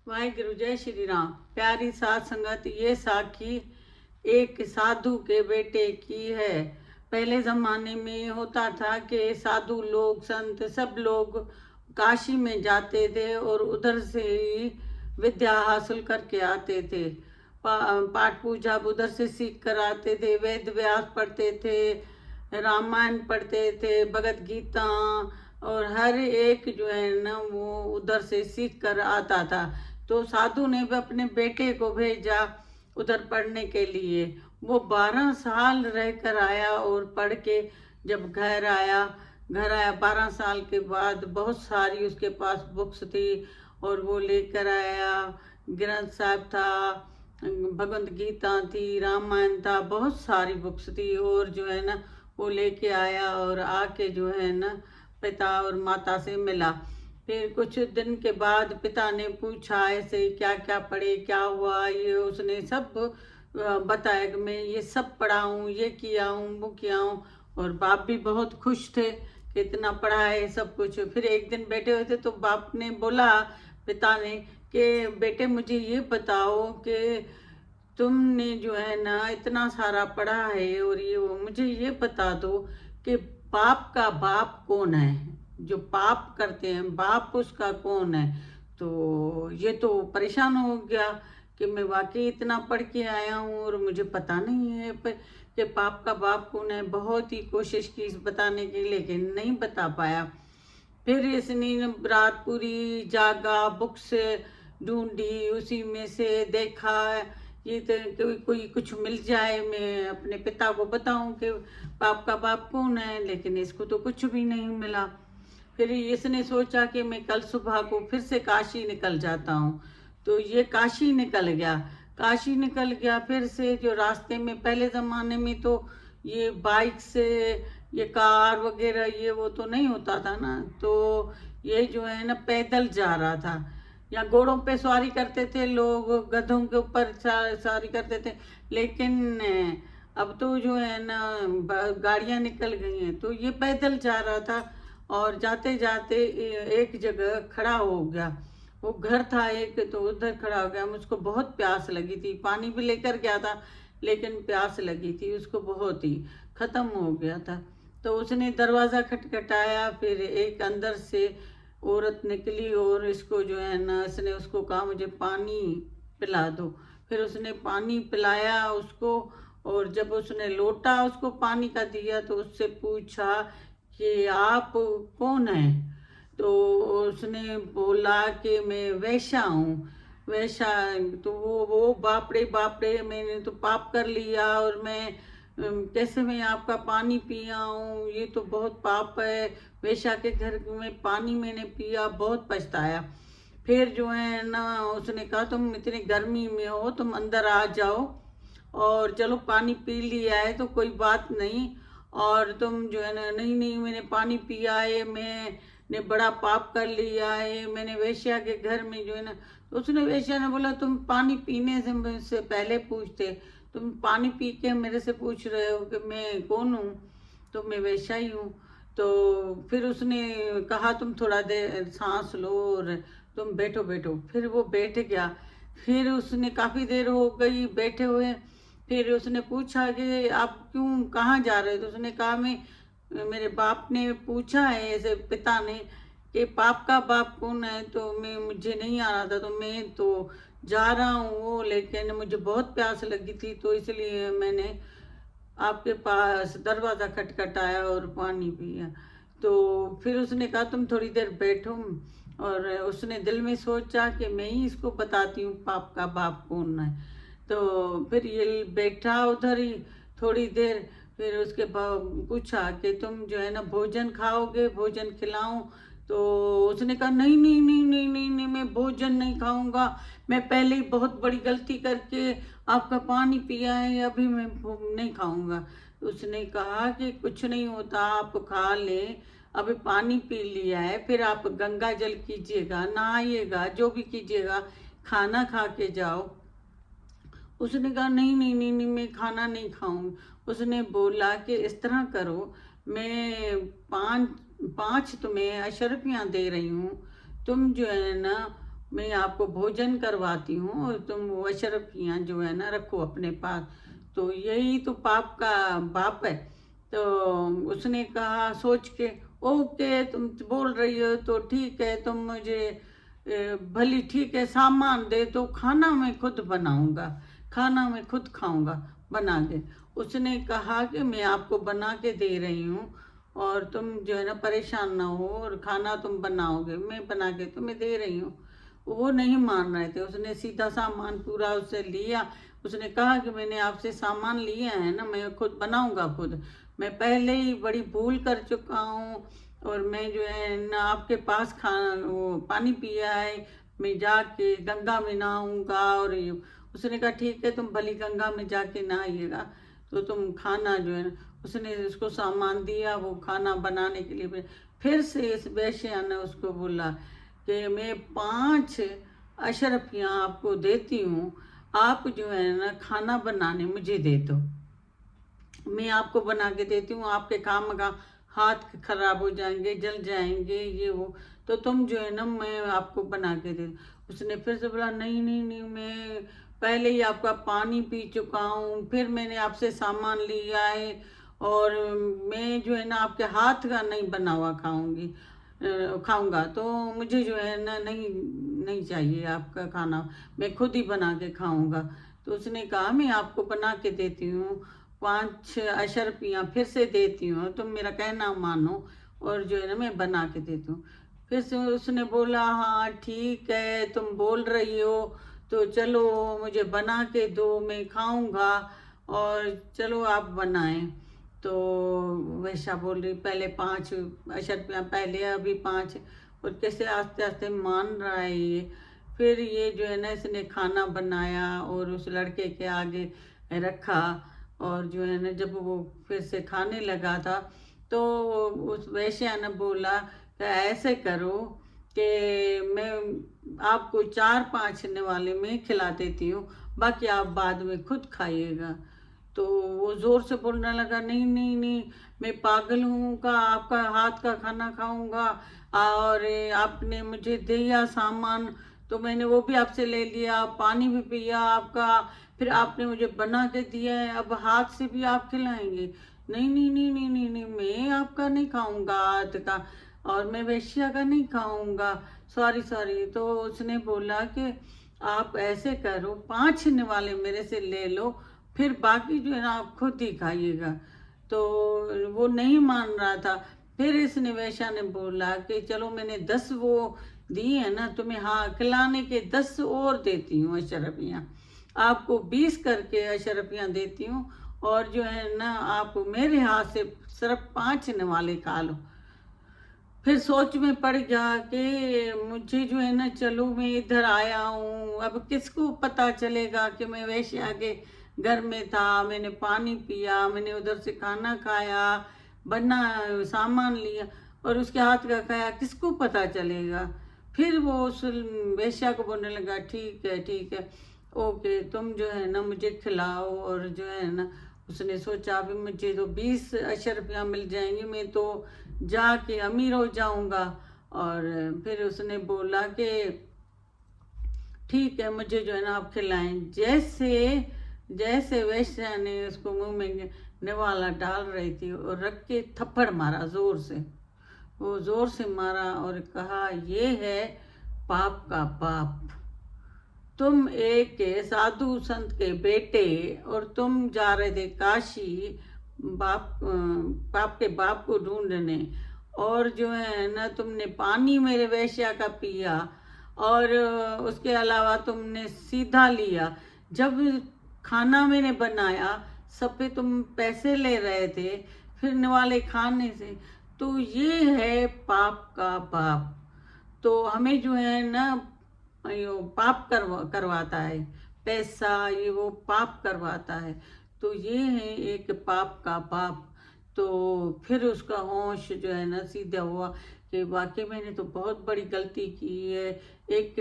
वाहिगुरु जय श्री राम। प्यारी साध संगत, ये साखी एक साधु के बेटे की है। पहले जमाने में होता था कि साधु लोग, संत, सब लोग काशी में जाते थे और उधर से ही विद्या हासिल करके आते थे। पाठ पूजा उधर से सीख कर आते थे, वेद व्यास पढ़ते थे, रामायण पढ़ते थे, भगवत गीता और हर एक जो है ना वो उधर से सीख कर आता था। तो साधु ने भी अपने बेटे को भेजा उधर पढ़ने के लिए। वो 12 साल रह कर आया और पढ़ के जब घर आया 12 साल के बाद बहुत सारी उसके पास बुक्स थी और वो लेकर आया। ग्रंथ साहब था, भगवत गीता थी, रामायण था, बहुत सारी बुक्स थी और जो है ना वो लेके आया और आके जो है ना पिता और माता से मिला। फिर कुछ दिन के बाद पिता ने पूछा ऐसे क्या क्या पढ़े, क्या हुआ, ये उसने सब बताया कि मैं ये सब पढ़ा हूँ, ये किया हूँ, वो किया हूँ। और बाप भी बहुत खुश थे कि इतना पढ़ा है सब कुछ। फिर एक दिन बैठे हुए थे तो बाप ने बोला, पिता ने, कि बेटे मुझे ये बताओ कि तुमने जो है ना इतना सारा पढ़ा है और ये वो, मुझे ये बता दो कि पाप का बाप कौन है। जो पाप करते हैं बाप उसका कौन है। तो ये तो परेशान हो गया कि मैं वाकई इतना पढ़ के आया हूँ और मुझे पता नहीं है कि पाप का बाप कौन है। बहुत ही कोशिश की इस बताने की लेकिन नहीं बता पाया। फिर इसने रात पूरी जागा, बुक्स ढूंढी, उसी में से देखा ये तो कोई कुछ मिल जाए, मैं अपने पिता को बताऊं कि बाप का बाप कौन है। लेकिन इसको तो कुछ भी नहीं मिला। फिर इसने सोचा कि मैं कल सुबह को फिर से काशी निकल जाता हूँ। तो ये काशी निकल गया। काशी निकल गया फिर से। जो रास्ते में पहले ज़माने में तो ये बाइक से, ये कार वगैरह ये वो तो नहीं होता था ना, तो ये जो है ना पैदल जा रहा था। या घोड़ों पे सवारी करते थे लोग, गधों के ऊपर सवारी करते थे। लेकिन अब तो जो है ना गाड़ियां निकल गई हैं, तो ये पैदल जा रहा था। और जाते जाते एक जगह खड़ा हो गया। वो घर था एक, तो उधर खड़ा हो गया। मुझको बहुत प्यास लगी थी, पानी भी लेकर गया था लेकिन प्यास लगी थी उसको बहुत ही, खत्म हो गया था। तो उसने दरवाज़ा खटखटाया। फिर एक अंदर से औरत निकली और इसको जो है ना इसने उसको कहा मुझे पानी पिला दो। फिर उसने पानी पिलाया उसको। और जब उसने लोटा उसको पानी का दिया तो उससे पूछा कि आप कौन हैं। तो उसने बोला कि मैं वैश्या हूँ। वैश्या। तो वो बाप रे मैंने तो पाप कर लिया और मैं कैसे मैं आपका पानी पिया हूँ, ये तो बहुत पाप है। वेश्या के घर में पानी मैंने पिया, बहुत पछताया। फिर जो है ना उसने कहा तुम इतनी गर्मी में हो, तुम अंदर आ जाओ और चलो पानी पी लिया है तो कोई बात नहीं। और तुम जो है ना, नहीं नहीं मैंने पानी पिया है, मैंने बड़ा पाप कर लिया है, मैंने वेश्या के घर में जो है ना। तो उसने, वेश्या ने बोला तुम पानी पीने से पहले पूछते, तुम पानी पी के मेरे से पूछ रहे हो कि मैं कौन हूँ। तो मैं वेश्या ही हूँ। तो फिर उसने कहा तुम थोड़ा देर सांस लो और तुम बैठो बैठो। फिर वो बैठ गया। फिर उसने काफ़ी देर हो गई बैठे हुए। फिर उसने पूछा कि आप क्यों, कहाँ जा रहे हो। तो उसने कहा मैं, मेरे बाप ने पूछा है ऐसे, पिता ने, कि पाप का बाप कौन है। तो मैं, मुझे नहीं आ रहा था तो मैं तो जा रहा हूँ, लेकिन मुझे बहुत प्यास लगी थी तो इसलिए मैंने आपके पास दरवाज़ा खटखटाया और पानी पिया। तो फिर उसने कहा तुम थोड़ी देर बैठो। और उसने दिल में सोचा कि मैं ही इसको बताती हूँ पाप का बाप कौन है। तो फिर ये बैठा उधर ही थोड़ी देर। फिर उसके बाद पूछा कि तुम जो है ना भोजन खाओगे, भोजन खिलाऊं। तो उसने कहा नहीं नहीं नहीं नहीं नहीं नहीं, मैं भोजन नहीं खाऊंगा। मैं पहले ही बहुत बड़ी गलती करके आपका पानी पिया है, अभी मैं नहीं खाऊंगा। उसने कहा कि कुछ नहीं होता, आप खा लें, अभी पानी पी लिया है, फिर आप गंगा जल कीजिएगा, नहाइएगा, जो भी कीजिएगा, खाना खा के जाओ। उसने कहा नहीं नहीं नहीं नहीं, मैं खाना नहीं खाऊं। उसने बोला कि इस तरह करो, मैं पाँच पाँच तुम्हें अशर्फियाँ दे रही हूँ, तुम जो है ना मैं आपको भोजन करवाती हूँ और तुम वो अशरफियाँ जो है ना रखो अपने पास। तो यही तो पाप का बाप है। तो उसने कहा सोच के, ओके तुम बोल रही हो तो ठीक है, तुम मुझे भली ठीक है सामान दे तो खाना मैं खुद बनाऊंगा, खाना मैं खुद खाऊंगा, बना दे। उसने कहा कि मैं आपको बना के दे रही हूँ और तुम जो है ना परेशान ना हो, और खाना तुम बनाओगे, मैं बना के तुम्हें दे रही हूँ। वो नहीं मान रहे थे। उसने सीधा सामान पूरा उससे लिया। उसने कहा कि मैंने आपसे सामान लिया है ना, मैं खुद बनाऊंगा खुद, मैं पहले ही बड़ी भूल कर चुका हूँ, और मैं जो है ना आपके पास वो पानी पिया है, मैं जाके गंगा में नहाऊंगा। और उसने कहा ठीक है तुम भली गंगा में जाके नहाइएगा, तो तुम खाना जो है ना, उसने उसको सामान दिया, वो खाना बनाने के लिए फिर से इस वेश्या ने उसको बोला कि मैं 5 अशरफियाँ आपको देती हूँ, आप जो है ना खाना बनाने मुझे दे दो, मैं आपको बना के देती हूँ, आपके काम का हाथ खराब हो जाएंगे, जल जाएंगे, ये वो, तो तुम जो है ना मैं आपको बना के दे। उसने फिर से बोला नहीं नहीं नहीं, मैं पहले ही आपका पानी पी चुका हूँ, फिर मैंने आपसे सामान लिया है, और मैं जो है ना आपके हाथ का नहीं बना हुआ खाऊंगा, तो मुझे जो है ना नहीं नहीं चाहिए आपका खाना, मैं खुद ही बना के खाऊंगा। तो उसने कहा मैं आपको बना के देती हूँ, 5 अशरफियाँ फिर से देती हूँ, तुम मेरा कहना मानो, और जो है ना मैं बना के देती हूँ। फिर से उसने बोला हाँ ठीक है तुम बोल रही हो, तो चलो मुझे बना के दो, मैं खाऊंगा, और चलो आप बनाएं। तो वैसा बोल रही पहले 5 अशरफियाँ पहले, अभी 5, और कैसे आस्ते आस्ते मान रहा है ये। फिर ये जो है ना इसने खाना बनाया और उस लड़के के आगे रखा, और जो है ना जब वो फिर से खाने लगा था, तो उस वेश्या ने बोला कि ऐसे करो कि मैं आपको 4-5 वाले में खिला देती हूँ, बाकी आप बाद में खुद खाइएगा। तो वो जोर से बोलने लगा नहीं नहीं नहीं, मैं पागल हूँ का आपका हाथ का खाना खाऊंगा, और आपने मुझे दिया सामान तो मैंने वो भी आपसे ले लिया, पानी भी पिया आपका, फिर आपने मुझे बना के दिया है, अब हाथ से भी आप खिलाएंगे? नहीं नहीं नहीं नहीं नहीं नहीं, मैं आपका नहीं खाऊंगा हाथ का, और मैं वेश्या का नहीं खाऊंगा, सॉरी सॉरी। तो उसने बोला कि आप ऐसे करो 5 वाले मेरे से ले लो, फिर बाकी जो है ना आप खुद ही खाइएगा। तो वो नहीं मान रहा था। फिर इस निवेशा ने बोला कि चलो मैंने 10 वो दी है ना तुम्हें, हाँ खिलाने के 10 और देती हूँ अशरफियाँ, आपको 20 करके अशरफियाँ देती हूँ, और जो है ना आप मेरे हाथ से सिर्फ 5 वाले खा लो। फिर सोच में पड़ गया कि मुझे जो है ना, चलो मैं इधर आया हूँ, अब किसको पता चलेगा कि मैं वैश्या के घर में था, मैंने पानी पिया, मैंने उधर से खाना खाया, बना सामान लिया, और उसके हाथ का खाया, किसको पता चलेगा। फिर वो उस वेश्या को बोलने लगा ठीक है ओके, तुम जो है ना मुझे खिलाओ, और जो है ना उसने सोचा अभी मुझे तो 20 अशरफियाँ मिल जाएंगी, मैं तो जाके अमीर हो जाऊंगा। और फिर उसने बोला कि ठीक है मुझे जो है ना आप खिलाएं। जैसे जैसे वैश्या ने उसको मुंह में निवाला डाल रही थी, और रख के थप्पड़ मारा जोर से, वो जोर से मारा और कहा ये है पाप का बाप, तुम एक साधु संत के बेटे, और तुम जा रहे थे काशी बाप के बाप को ढूंढने, और जो है ना तुमने पानी मेरे वेश्या का पिया, और उसके अलावा तुमने सीधा लिया, जब खाना मैंने बनाया सब पे तुम पैसे ले रहे थे फिर वाले खाने से, तो ये है पाप का बाप। तो हमें जो है ना यो पाप करवाता है, पैसा ये वो पाप करवाता है, तो ये है एक पाप का बाप। तो फिर उसका होश जो है ना सीधा हुआ कि वाकई मैंने तो बहुत बड़ी गलती की है, एक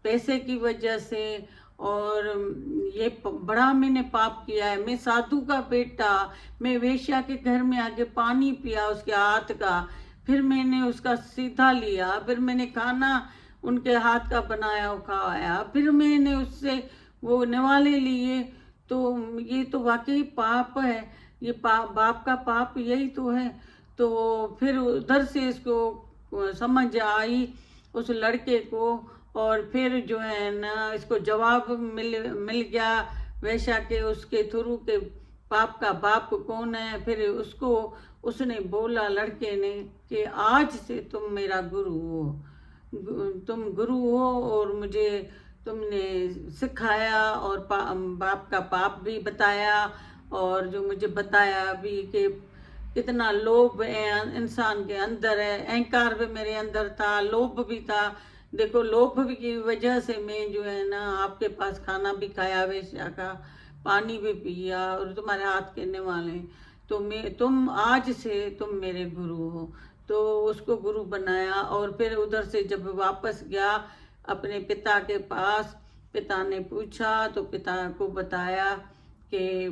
पैसे की वजह से, और ये बड़ा मैंने पाप किया है, मैं साधु का बेटा, मैं वेश्या के घर में आके पानी पिया उसके हाथ का, फिर मैंने उसका सीधा लिया, फिर मैंने खाना उनके हाथ का बनाया हुआ खाया, फिर मैंने उससे वो निवाले लिए, तो ये तो वाकई पाप है, ये बाप का पाप यही तो है। तो फिर उधर से इसको समझ आई उस लड़के को, और फिर जो है ना इसको जवाब मिल मिल गया वैशा के उसके थ्रू के पाप का बाप कौन है। फिर उसको उसने बोला लड़के ने कि आज से तुम मेरा गुरु हो, तुम गुरु हो, और मुझे तुमने सिखाया और बाप का पाप भी बताया, और जो मुझे बताया भी कि कितना लोभ इंसान के अंदर है, अहंकार भी मेरे अंदर था, लोभ भी था। देखो लोभ भी की वजह से मैं जो है ना आपके पास खाना भी खाया वेश्या का, पानी भी पिया, और तुम्हारे हाथ के निवाले, तो मैं तुम आज से तुम मेरे गुरु हो। तो उसको गुरु बनाया, और फिर उधर से जब वापस गया अपने पिता के पास, पिता ने पूछा तो पिता को बताया कि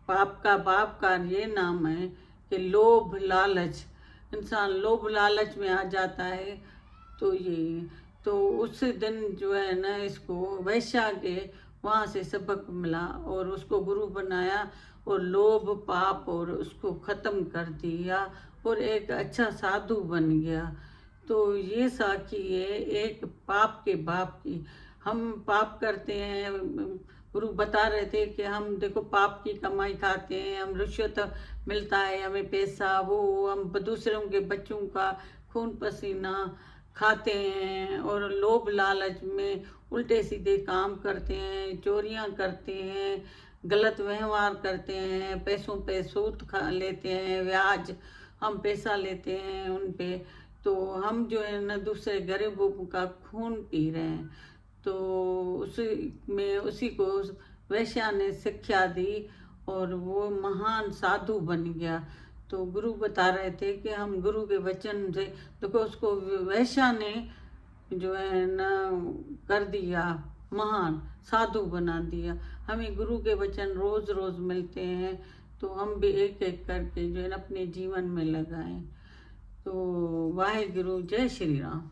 पाप का बाप का ये नाम है कि लोभ लालच, इंसान लोभ लालच में आ जाता है। तो ये तो उस दिन जो है ना इसको वैश्या के वहाँ से सबक मिला, और उसको गुरु बनाया, और लोभ पाप और उसको ख़त्म कर दिया, और एक अच्छा साधु बन गया। तो ये साखी है एक पाप के बाप की। हम पाप करते हैं, गुरु बता रहे थे कि हम देखो पाप की कमाई खाते हैं, हम रिश्वत मिलता है हमें पैसा, वो हम दूसरों के बच्चों का खून पसीना खाते हैं, और लोभ लालच में उल्टे सीधे काम करते हैं, चोरियां करते हैं, गलत व्यवहार करते हैं, पैसों पे सूद खा लेते हैं, ब्याज हम पैसा लेते हैं उन पे। तो हम जो है ना दूसरे गरीबों का खून पी रहे हैं। तो उसी में उसी को वैश्या ने शिक्षा दी, और वो महान साधु बन गया। तो गुरु बता रहे थे कि हम गुरु के वचन से, देखो उसको वैश्या ने जो है ना कर दिया, महान साधु बना दिया। हमें गुरु के वचन रोज रोज मिलते हैं, तो हम भी एक एक करके जो है ना अपने जीवन में लगाएं। तो वाहे गुरु, जय श्री राम।